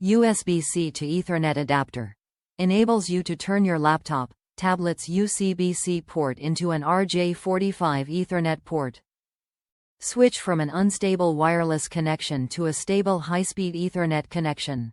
USB C to Ethernet adapter. Enables you to turn your laptop, tablet's UCB C port into an RJ45 Ethernet port. Switch from an unstable wireless connection to a stable high-speed Ethernet connection.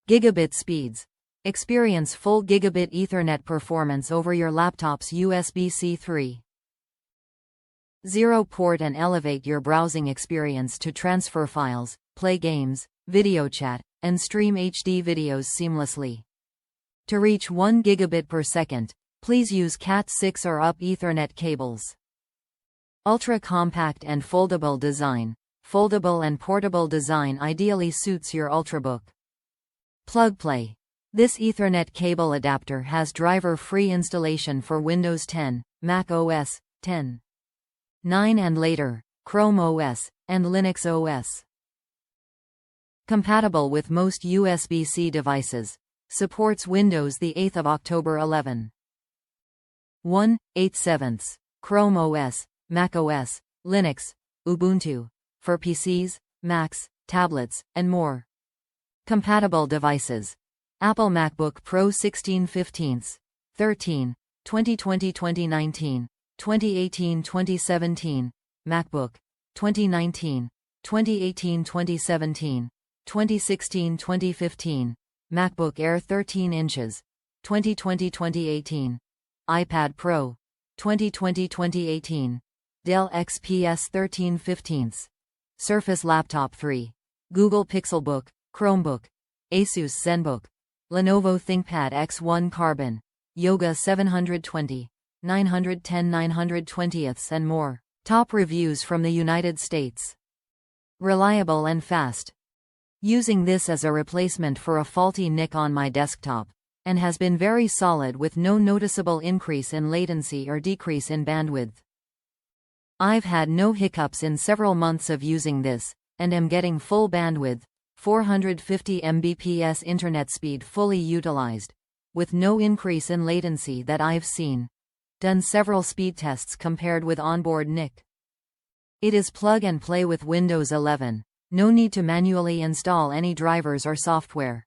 Gigabit Speeds. Experience full Gigabit Ethernet performance over your laptop's USB C 3.0 port and elevate your browsing experience to transfer files, play games, video chat, and stream HD videos seamlessly. To reach 1 gigabit per second, please use Cat6 or up Ethernet cables. Ultra-compact and foldable design. Foldable and portable design ideally suits your Ultrabook. Plug-play. This Ethernet cable adapter has driver-free installation for Windows 10, Mac OS, 10, 9 and later, Chrome OS, and Linux OS. Compatible with most USB-C devices. Supports Windows 8 October 11. 1/8/7. Chrome OS, Mac OS, Linux, Ubuntu. For PCs, Macs, tablets, and more. Compatible devices. Apple MacBook Pro 16/15, 13, 2020-2019, 2018-2017, MacBook, 2019, 2018-2017, 2016-2015, MacBook Air 13 inches, 2020-2018, iPad Pro, 2020-2018, Dell XPS 13/15, Surface Laptop 3, Google Pixelbook, Chromebook, Asus ZenBook, Lenovo ThinkPad X1 Carbon, Yoga 720, 910 920ths and more. Top reviews from the United States. Reliable and fast. Using this as a replacement for a faulty NIC on my desktop, and has been very solid with no noticeable increase in latency or decrease in bandwidth. I've had no hiccups in several months of using this, and am getting full bandwidth, 450 Mbps internet speed fully utilized, with no increase in latency that I've seen. Done several speed tests compared with onboard NIC. It is plug and play with Windows 11, no need to manually install any drivers or software.